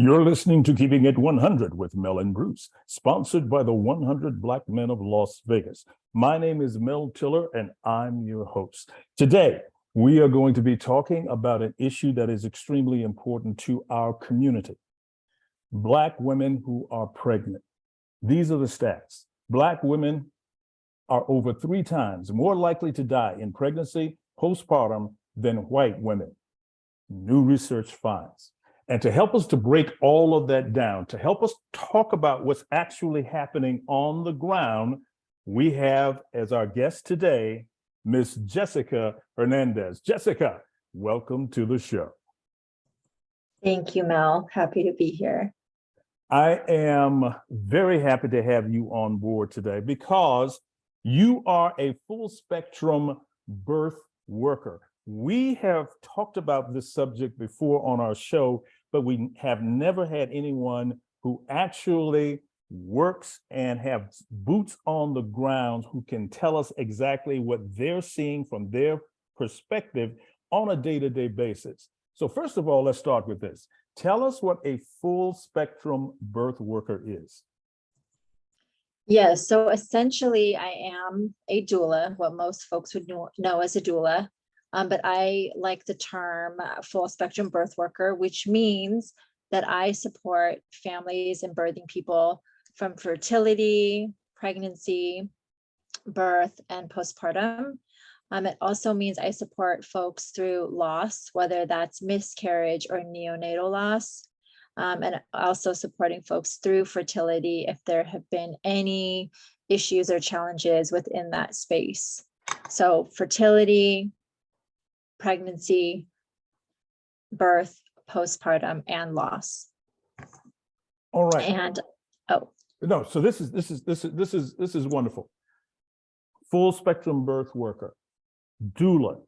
You're listening to Keeping It 100 with Mel and Bruce, sponsored by the 100 Black Men of Las Vegas. My name is Mel Tillar, and I'm your host. Today, we are going to be talking about an issue that is extremely important to our community. Black women who are pregnant. These are the stats. Black women are over 3 times more likely to die in pregnancy, postpartum, than white women. New research finds. And to help us to break all of that down, to help us talk about what's actually happening on the ground, we have as our guest today, Miss Jessica Hernandez. Jessica, welcome to the show. Thank you, Mel. Happy to be here. I am very happy to have you on board today because you are a full spectrum birth worker. We have talked about this subject before on our show, but we have never had anyone who actually works and have boots on the ground who can tell us exactly what they're seeing from their perspective on a day-to-day basis. So first of all, let's start with this. Tell us what a full spectrum birth worker is. Yes, so essentially I am a doula, what most folks would know as a doula. But I like the term full spectrum birth worker, which means that I support families and birthing people from fertility, pregnancy, birth, and postpartum. It also means I support folks through loss, whether that's miscarriage or neonatal loss, and also supporting folks through fertility if there have been any issues or challenges within that space. So fertility, pregnancy, birth, postpartum, and loss. All right. And no, so this is wonderful. Full spectrum birth worker, doula.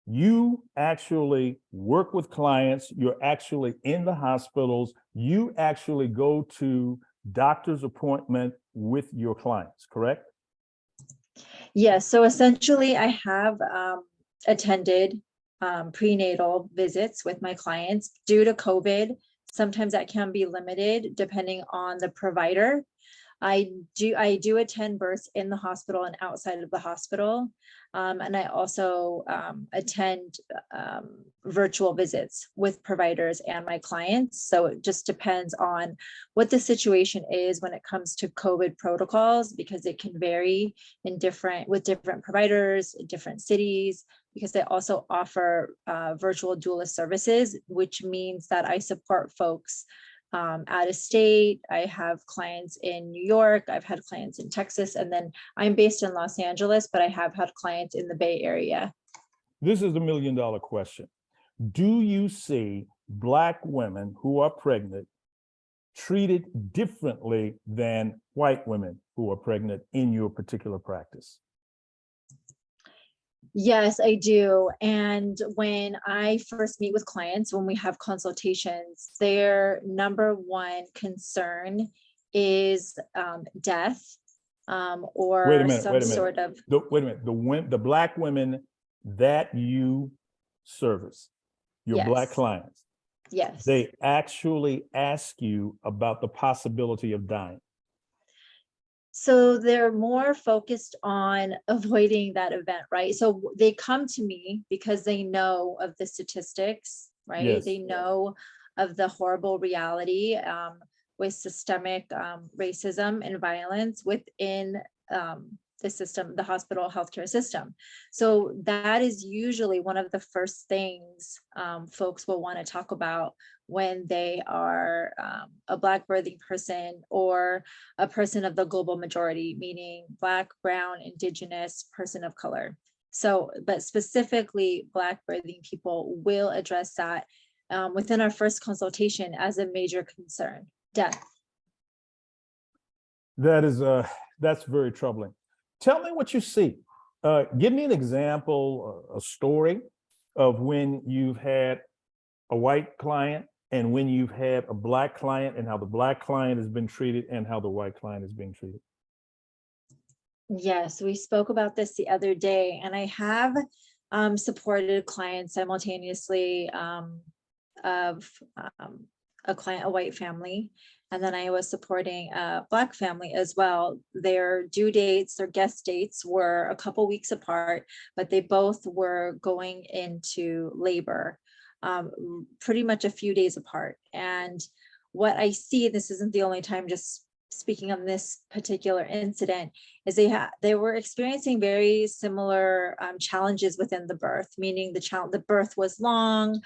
You actually work with clients. You're actually in the hospitals. You actually go to doctor's appointment with your clients, correct? yes, so essentially I have attended prenatal visits with my clients. Due to COVID, sometimes that can be limited depending on the provider. I do attend births in the hospital and outside of the hospital. And I also attend virtual visits with providers and my clients. So it just depends on what the situation is when it comes to COVID protocols, because it can vary with different providers, different cities, because they also offer virtual doula services, which means that I support folks out of state. I have clients in New York, I've had clients in Texas, and then I'm based in Los Angeles, but I have had clients in the Bay Area. This is the $1 million question. Do you see Black women who are pregnant treated differently than white women who are pregnant in your particular practice? Yes, I do. And when I first meet with clients, when we have consultations, their number one concern is death or some sort of. Wait a minute. The Black women that you service, your yes. Black clients, yes, they actually ask you about the possibility of dying. So they're more focused on avoiding that event, right? So they come to me because they know of the statistics, right? Yes. They know of the horrible reality with systemic racism and violence within the system, the hospital healthcare system. So that is usually one of the first things folks will want to talk about when they are a Black birthing person or a person of the global majority, meaning Black, Brown, Indigenous, person of color. So, but specifically Black birthing people will address that within our first consultation as a major concern, death. That's very troubling. Tell me what you see. Give me an example, a story of when you've had a white client and when you've had a Black client and how the Black client has been treated and how the white client is being treated. Yes, we spoke about this the other day, and I have supported clients simultaneously of a client, a white family, and then I was supporting a Black family as well. Their due dates, their guest dates were a couple weeks apart, but they both were going into labor, pretty much a few days apart. And what I see, this isn't the only time, just speaking on this particular incident, is they were experiencing very similar challenges within the birth, meaning the birth was long.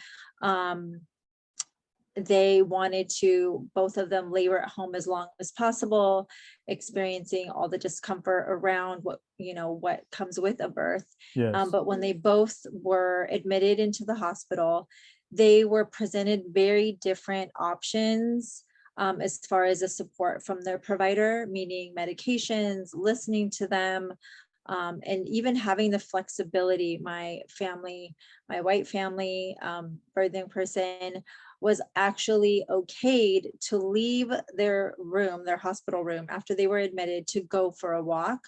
They wanted to, both of them, labor at home as long as possible, experiencing all the discomfort around what comes with a birth. Yes. But when they both were admitted into the hospital, they were presented very different options as far as the support from their provider, meaning medications, listening to them, and even having the flexibility. My white family, birthing person, was actually okayed to leave their room, their hospital room, after they were admitted, to go for a walk,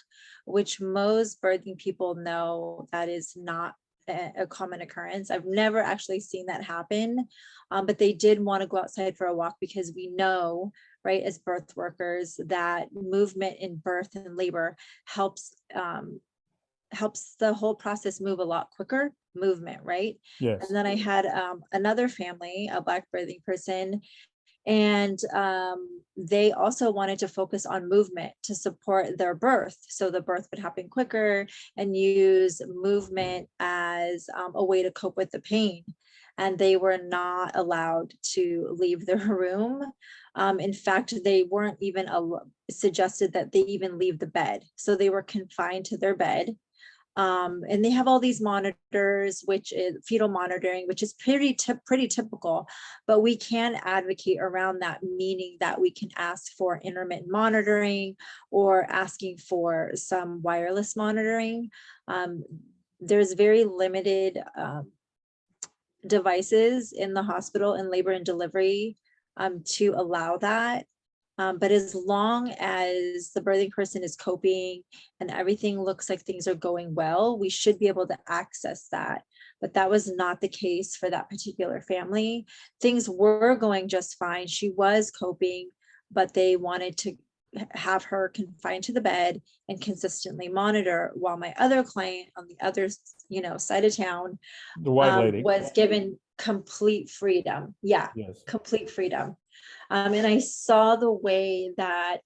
which most birthing people know that is not a common occurrence. I've never actually seen that happen, but they did want to go outside for a walk, because we know, right, as birth workers, that movement in birth and labor helps the whole process move a lot quicker. Movement, right? Yes. And then I had another family, a Black birthing person, and they also wanted to focus on movement to support their birth, so the birth would happen quicker, and use movement as a way to cope with the pain. And they were not allowed to leave their room. In fact, they weren't even suggested that they even leave the bed, so they were confined to their bed. And they have all these monitors, which is fetal monitoring, which is pretty typical, but we can advocate around that, meaning that we can ask for intermittent monitoring or asking for some wireless monitoring. There's very limited devices in the hospital in labor and delivery to allow that. But as long as the birthing person is coping and everything looks like things are going well, we should be able to access that. But that was not the case for that particular family. Things were going just fine. She was coping, but they wanted to have her confined to the bed and consistently monitor, while my other client on the other side of town, The white lady. was given complete freedom. Yeah, Yes. complete freedom. And I saw the way that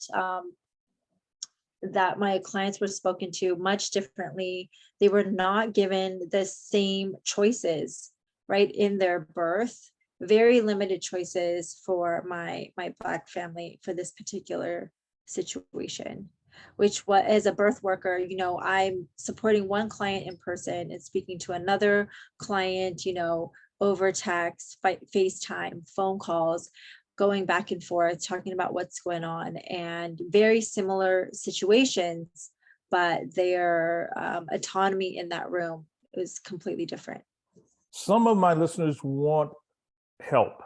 that my clients were spoken to much differently. They were not given the same choices, right, in their birth. Very limited choices for my Black family for this particular situation, which, what, as a birth worker, I'm supporting one client in person and speaking to another client, over text, FaceTime, phone calls, going back and forth, talking about what's going on, and very similar situations, but their autonomy in that room is completely different. Some of my listeners want help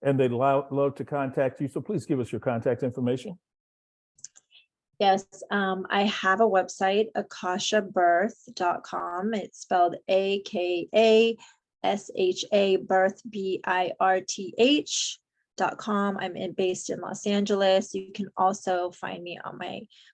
and they'd love to contact you. So please give us your contact information. Yes, I have a website, akashabirth.com. It's spelled AKASHA birth, BIRTH.com. I'm based in Los Angeles. You can also find me on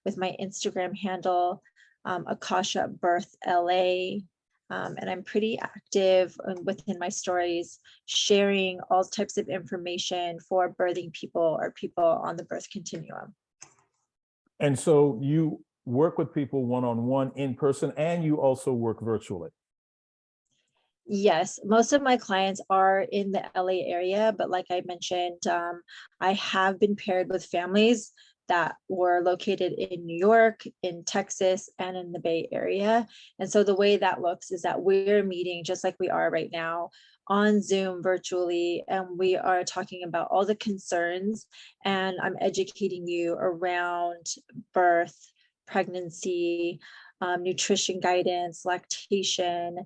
with my Instagram handle, Akasha Birth LA. And I'm pretty active within my stories, sharing all types of information for birthing people or people on the birth continuum. And so you work with people one-on-one in person, and you also work virtually. Yes, most of my clients are in the LA area, but like I mentioned, I have been paired with families that were located in New York, in Texas, and in the Bay Area. And so the way that looks is that we're meeting just like we are right now on Zoom virtually, and we are talking about all the concerns, and I'm educating you around birth, pregnancy, nutrition guidance, lactation,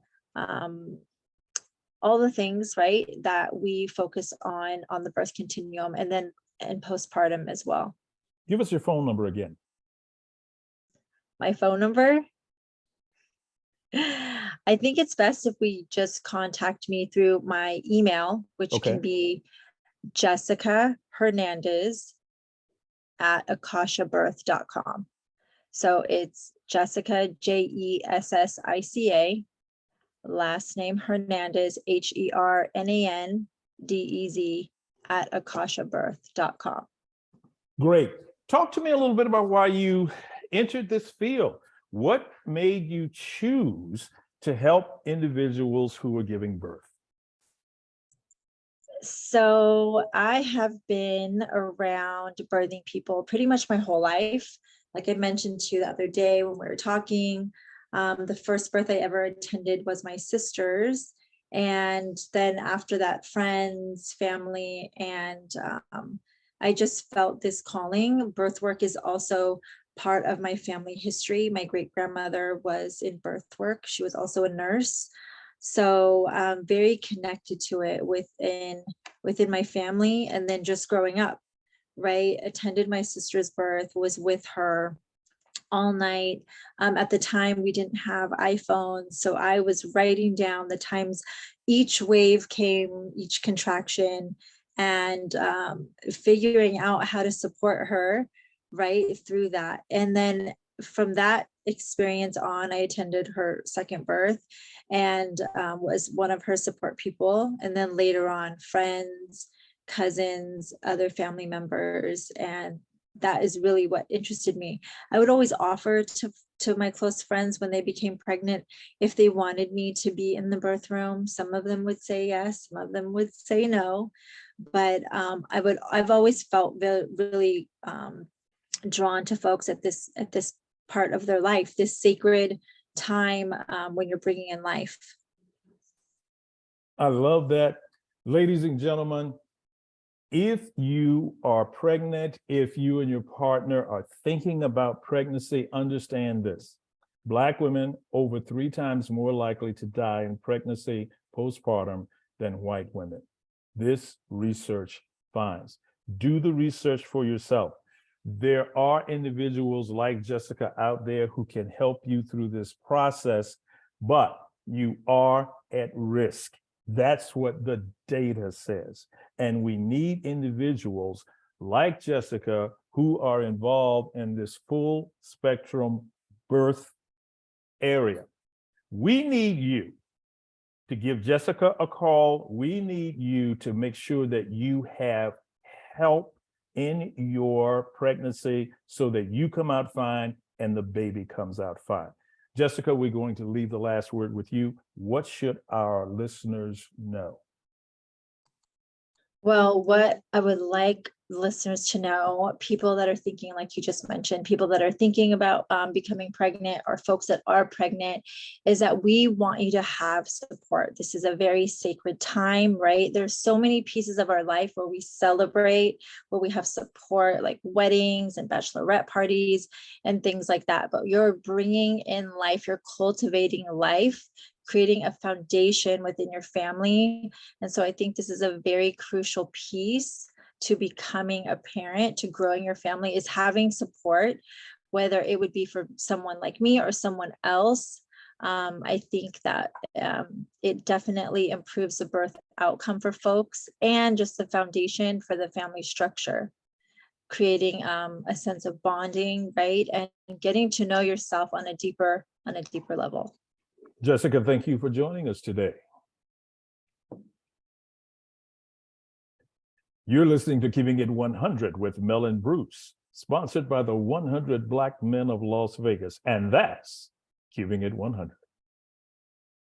all the things, right, that we focus on the birth continuum, and then in postpartum as well. Give us your phone number again. My phone number? I think it's best if we just contact me through my email, which Okay. can be Jessica Hernandez at akashabirth.com. So it's Jessica, Jessica, last name Hernandez, Hernandez at akashabirth.com. Great. Talk to me a little bit about why you entered this field. What made you choose to help individuals who are giving birth? So I have been around birthing people pretty much my whole life. Like I mentioned to you the other day when we were talking, the first birth I ever attended was my sister's. And then after that, friends, family, and I just felt this calling. Birth work is also part of my family history. My great grandmother was in birth work. She was also a nurse. So I'm very connected to it within my family. And then just growing up, right? Attended my sister's birth, was with her all night. At the time, we didn't have iPhones. So I was writing down the times each wave came, each contraction, and figuring out how to support her right through that. And then from that experience on, I attended her second birth and was one of her support people. And then later on, friends, cousins, other family members, and that is really what interested me. I would always offer to my close friends when they became pregnant if they wanted me to be in the birth room. Some of them would say yes, some of them would say no, but I've always felt really drawn to folks at this part of their life, this sacred time when you're bringing in life. I love that. Ladies and gentlemen, if you are pregnant, if you and your partner are thinking about pregnancy, understand this. Black women over 3 times more likely to die in pregnancy postpartum than white women. This research finds. Do the research for yourself. There are individuals like Jessica out there who can help you through this process, but you are at risk. That's what the data says. And we need individuals like Jessica who are involved in this full spectrum birth area. We need you to give Jessica a call. We need you to make sure that you have help in your pregnancy so that you come out fine and the baby comes out fine. Jessica, we're going to leave the last word with you. What should our listeners know? Well, what I would like listeners to know, people that are thinking, like you just mentioned, people that are thinking about becoming pregnant or folks that are pregnant, is that we want you to have support. This is a very sacred time, right? There's so many pieces of our life where we celebrate, where we have support, like weddings and bachelorette parties and things like that. But you're bringing in life, you're cultivating life, creating a foundation within your family. And so I think this is a very crucial piece to becoming a parent, to growing your family, is having support, whether it would be for someone like me or someone else. I think that it definitely improves the birth outcome for folks and just the foundation for the family structure, creating a sense of bonding, right? And getting to know yourself on a deeper level. Jessica, thank you for joining us today. You're listening to Keeping It 100 with Mel and Bruce, sponsored by the 100 Black Men of Las Vegas, and that's Keeping It 100.